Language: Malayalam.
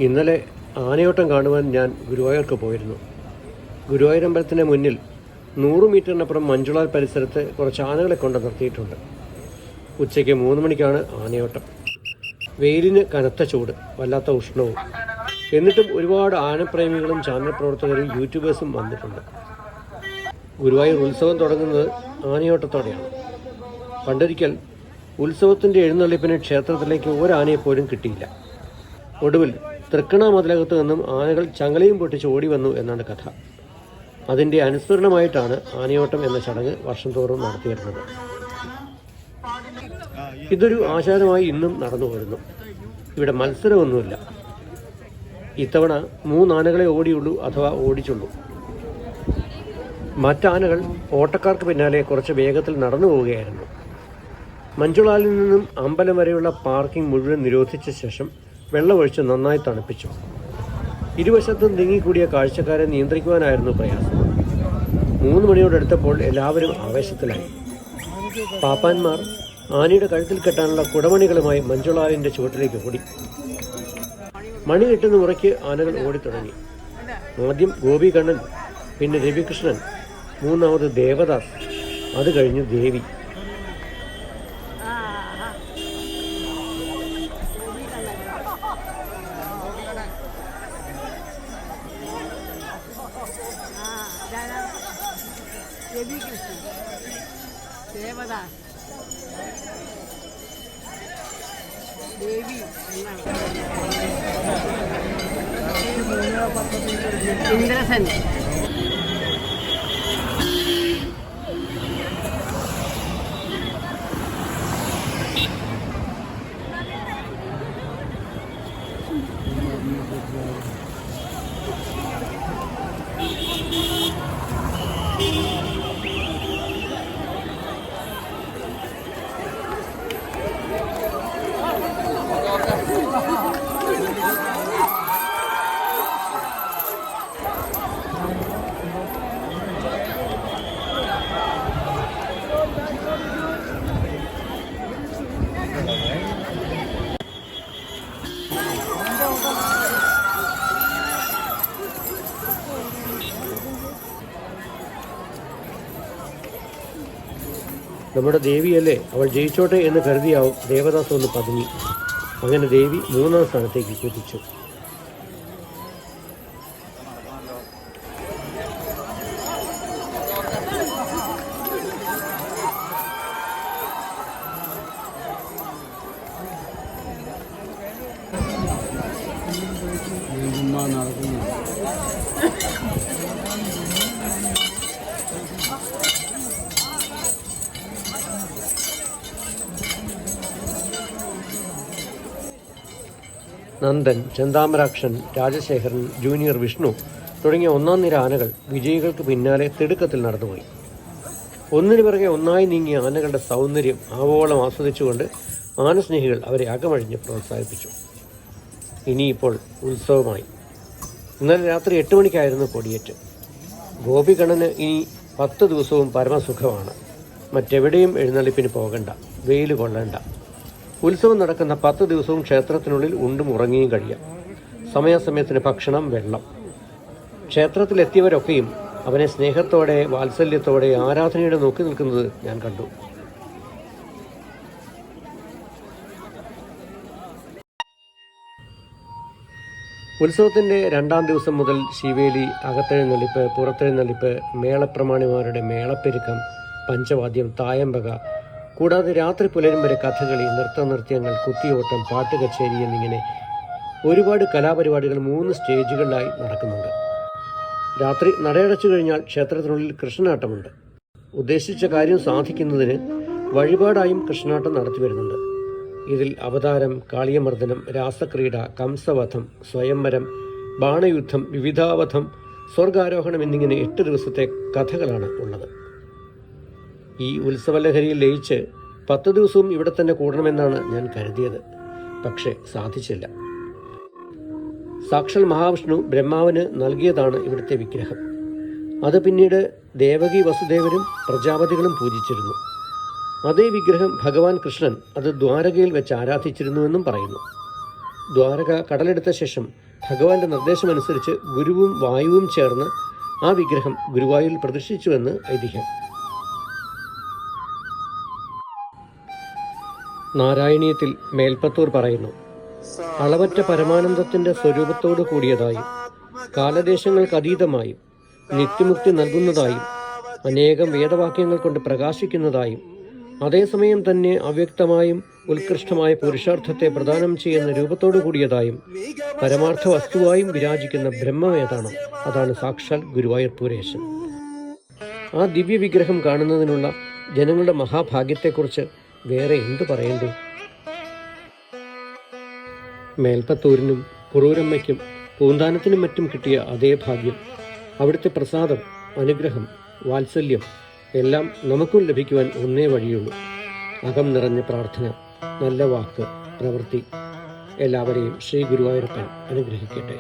ഇന്നലെ ആനയോട്ടം കാണുവാൻ ഞാൻ ഗുരുവായൂർക്ക് പോയിരുന്നു. ഗുരുവായൂരമ്പലത്തിൻ്റെ മുന്നിൽ 100 മീറ്ററിനപ്പുറം മഞ്ജുളാൽ പരിസരത്ത് കുറച്ച് ആനകളെ കൊണ്ട് നിർത്തിയിട്ടുണ്ട്. ഉച്ചയ്ക്ക് 3 മണിക്കാണ് ആനയോട്ടം. വെയിലിന് കനത്ത ചൂട്, വല്ലാത്ത ഉഷ്ണവും. എന്നിട്ടും ഒരുപാട് ആനപ്രേമികളും ചാനൽ പ്രവർത്തകരും യൂട്യൂബേഴ്സും വന്നിട്ടുണ്ട്. ഗുരുവായൂർ ഉത്സവം തുടങ്ങുന്നത് ആനയോട്ടത്തോടെയാണ്. പണ്ടൊരിക്കൽ ഉത്സവത്തിൻ്റെ എഴുന്നള്ളിപ്പിന് ക്ഷേത്രത്തിലേക്ക് ഒരാനയെപ്പോലും കിട്ടിയില്ല. ഒടുവിൽ തൃക്കണാമതിലകത്ത് നിന്നും ആനകൾ ചങ്ങലയും പൊട്ടിച്ച് ഓടി വന്നു എന്നാണ് കഥ. അതിൻ്റെ അനുസ്മരണമായിട്ടാണ് ആനയോട്ടം എന്ന ചടങ്ങ് വർഷം തോറും നടത്തി വരുന്നത്. ഇതൊരു ആചാരമായി ഇന്നും നടന്നു വരുന്നു. ഇവിടെ മത്സരമൊന്നുമില്ല. ഇത്തവണ 3 ആനകളെ ഓടിയുള്ളൂ അഥവാ ഓടിച്ചുള്ളൂ. മറ്റാനകൾ ഓട്ടക്കാർക്ക് പിന്നാലെ കുറച്ച് വേഗത്തിൽ നടന്നു പോവുകയായിരുന്നു. മഞ്ജുളാലിൽ നിന്നും അമ്പലം വരെയുള്ള പാർക്കിംഗ് മുഴുവൻ നിരോധിച്ച ശേഷം വെള്ളമൊഴിച്ച് നന്നായി തണുപ്പിച്ചു. ഇരുവശത്തും തിങ്ങിക്കൂടിയ കാഴ്ചക്കാരെ നിയന്ത്രിക്കുവാനായിരുന്നു പ്രയാസം. 3 മണിയോടടുത്തപ്പോൾ എല്ലാവരും ആവേശത്തിലായി. പാപ്പാന്മാർ ആനയുടെ കഴുത്തിൽ കെട്ടാനുള്ള കുടമണികളുമായി മഞ്ജുളാലിൻ്റെ ചുവട്ടിലേക്ക് ഓടി. മണി കെട്ടുന്ന മുറയ്ക്ക് ആനകൾ ഓടിത്തുടങ്ങി. ആദ്യം ഗോപികണ്ണൻ, പിന്നെ രവികൃഷ്ണൻ, മൂന്നാമത് ദേവദാസ്, അത് കഴിഞ്ഞ് ദേവി. ഇന്ദ്രസൻ നമ്മുടെ ദേവിയല്ലേ, അവൾ ജയിച്ചോട്ടെ എന്ന് കരുതിയാവും ദേവദാസ് ഒന്ന് പതുങ്ങി. അങ്ങനെ ദേവി 3ാം സ്ഥാനത്തേക്ക് കുതിച്ചു. നന്ദൻ, ചെന്താമരാക്ഷൻ, രാജശേഖരൻ, ജൂനിയർ വിഷ്ണു തുടങ്ങിയ 1ാം നിര ആനകൾ വിജയികൾക്ക് പിന്നാലെ തിടുക്കത്തിൽ നടന്നുപോയി. ഒന്നിനു പിറകെ ഒന്നായി നീങ്ങിയ ആനകളുടെ സൗന്ദര്യം ആവോളം ആസ്വദിച്ചുകൊണ്ട് ആനസ്നേഹികൾ അവരെ അകമഴിഞ്ഞ് പ്രോത്സാഹിപ്പിച്ചു. ഇനിയിപ്പോൾ ഉത്സവമായി. ഇന്നലെ രാത്രി 8 മണിക്കായിരുന്നു കൊടിയേറ്റ്. ഗോപികണ്ണന് ഇനി 10 ദിവസവും പരമസുഖമാണ്. മറ്റെവിടെയും എഴുന്നള്ളിപ്പിന് പോകണ്ട, വെയിൽ കൊള്ളേണ്ട. ഉത്സവം നടക്കുന്ന 10 ദിവസവും ക്ഷേത്രത്തിനുള്ളിൽ ഉണ്ടും ഉറങ്ങിയും കഴിയാം. സമയാസമയത്തിന് ഭക്ഷണം, വെള്ളം. ക്ഷേത്രത്തിലെത്തിയവരൊക്കെയും അവനെ സ്നേഹത്തോടെ, വാത്സല്യത്തോടെ, ആരാധനയോടെ നോക്കി നിൽക്കുന്നത് ഞാൻ കണ്ടു. ഉത്സവത്തിൻ്റെ 2ാം ദിവസം മുതൽ ശിവേലി, അകത്തെഴുന്നള്ളിപ്പ്, പുറത്തെഴുന്നള്ളിപ്പ്, മേളപ്രമാണിമാരുടെ മേളപ്പെരുക്കം, പഞ്ചവാദ്യം, തായമ്പക, കൂടാതെ രാത്രി പുലരും വരെ കഥകളി, നൃത്തനൃത്യങ്ങൾ, കുത്തിയോട്ടം, പാട്ട് കച്ചേരി എന്നിങ്ങനെ ഒരുപാട് കലാപരിപാടികൾ 3 സ്റ്റേജുകളിലായി നടക്കുന്നുണ്ട്. രാത്രി നടയടച്ചു കഴിഞ്ഞാൽ ക്ഷേത്രത്തിനുള്ളിൽ കൃഷ്ണനാട്ടമുണ്ട്. ഉദ്ദേശിച്ച കാര്യം സാധിക്കുന്നതിന് വഴിപാടായും കൃഷ്ണനാട്ടം നടത്തി വരുന്നുണ്ട്. ഇതിൽ അവതാരം, കാളിയമർദ്ദനം, രാസക്രീഡ, കംസവധം, സ്വയംവരം, ബാണയുദ്ധം, വിവിധാവധം, സ്വർഗാരോഹണം എന്നിങ്ങനെ 8 ദിവസത്തെ കഥകളാണ് ഉള്ളത്. ഈ ഉത്സവലഹരിയിൽ ലയിച്ച് 10 ദിവസവും ഇവിടെ തന്നെ കൂടണമെന്നാണ് ഞാൻ കരുതിയത്. പക്ഷേ സാധിച്ചില്ല. സാക്ഷാൽ മഹാവിഷ്ണു ബ്രഹ്മാവിന് നൽകിയതാണ് ഇവിടുത്തെ വിഗ്രഹം. അത് പിന്നീട് ദേവകി വസുദേവരും പ്രജാപതികളും പൂജിച്ചിരുന്നു. അതേ വിഗ്രഹം ഭഗവാൻ കൃഷ്ണൻ അത് ദ്വാരകയിൽ വെച്ച് ആരാധിച്ചിരുന്നുവെന്നും പറയുന്നു. ദ്വാരക കടലെടുത്ത ശേഷം ഭഗവാന്റെ നിർദ്ദേശമനുസരിച്ച് ഗുരുവും വായുവും ചേർന്ന് ആ വിഗ്രഹം ഗുരുവായൂരിൽ പ്രതിഷ്ഠിച്ചുവെന്ന് ഐതിഹ്യം. നാരായണീയത്തിൽ മേൽപ്പത്തൂർ പറയുന്നു, അളവറ്റ പരമാനന്ദത്തിൻ്റെ സ്വരൂപത്തോടു കൂടിയതായും കാലദേശങ്ങൾക്ക് അതീതമായും നിത്യമുക്തി നൽകുന്നതായും അനേകം വേദവാക്യങ്ങൾ കൊണ്ട് പ്രകാശിക്കുന്നതായും അതേസമയം തന്നെ അവ്യക്തമായും ഉത്കൃഷ്ടമായ പുരുഷാർത്ഥത്തെ പ്രദാനം ചെയ്യുന്ന രൂപത്തോടു കൂടിയതായും പരമാർത്ഥ വസ്തുവായും വിരാജിക്കുന്ന ബ്രഹ്മമേതാണ്. അതാണ് സാക്ഷാൽ ഗുരുവായൂർ പൂരേശൻ. ആ ദിവ്യ വിഗ്രഹം കാണുന്നതിനുള്ള ജനങ്ങളുടെ മഹാഭാഗ്യത്തെക്കുറിച്ച് വേറെ എന്തു പറയേണ്ടു? മേൽപ്പത്തൂരിനും കുറൂരമ്മയ്ക്കും പൂന്താനത്തിനും മറ്റും കിട്ടിയ അതേ ഭാഗ്യം, അവിടുത്തെ പ്രസാദം, അനുഗ്രഹം, വാത്സല്യം എല്ലാം നമുക്കും ലഭിക്കുവാൻ ഒന്നേ വഴിയുള്ളൂ. അകം നിറഞ്ഞ പ്രാർത്ഥന, നല്ല വാക്ക്, പ്രവൃത്തി. എല്ലാവരെയും ശ്രീ ഗുരുവായൂരപ്പൻ അനുഗ്രഹിക്കട്ടെ.